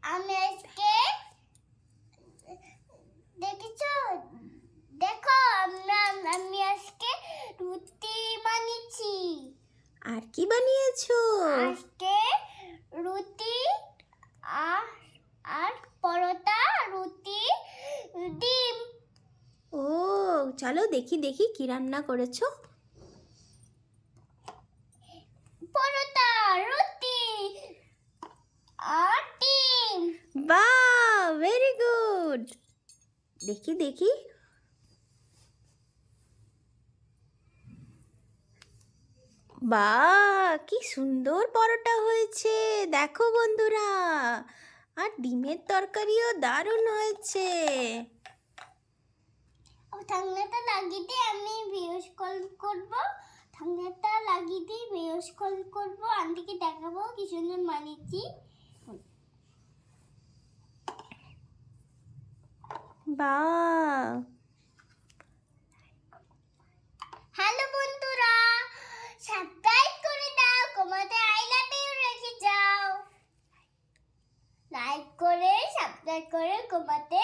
আমি আজকে দেখেছো, দেখো আমি আজকে রুটি বানিয়েছি। আর কি বানিয়েছো? আজকে রুটি আর পরোটা, রুটি, ডিম। ও চলো দেখি দেখি কি রান্না করেছো। পরোটা, রুটি আর ডিম। বাহ, ভেরি গুড। দেখি দেখি। বাহ, কি সুন্দর পরোটা হয়েছে, দেখো বন্ধুরা। আর ডিমের তরকারিও দারুণ হয়েছে। ঠান্ডাটা লাগিয়ে দিয়ে আমি ভিডিও কল করবো। ঠান্ডাটা লাগিয়ে দিয়ে ভিডিও কল করবো, আন্টিকে দেখাবো কি সুন্দর বানিয়েছি। বাহ। হ্যালো বন্ধুরা, সাবস্ক্রাইব করে দাও, কমেন্টে আই লাভ ইউ রেখে যাও। লাইক করে সাবস্ক্রাইব করে কমেন্টে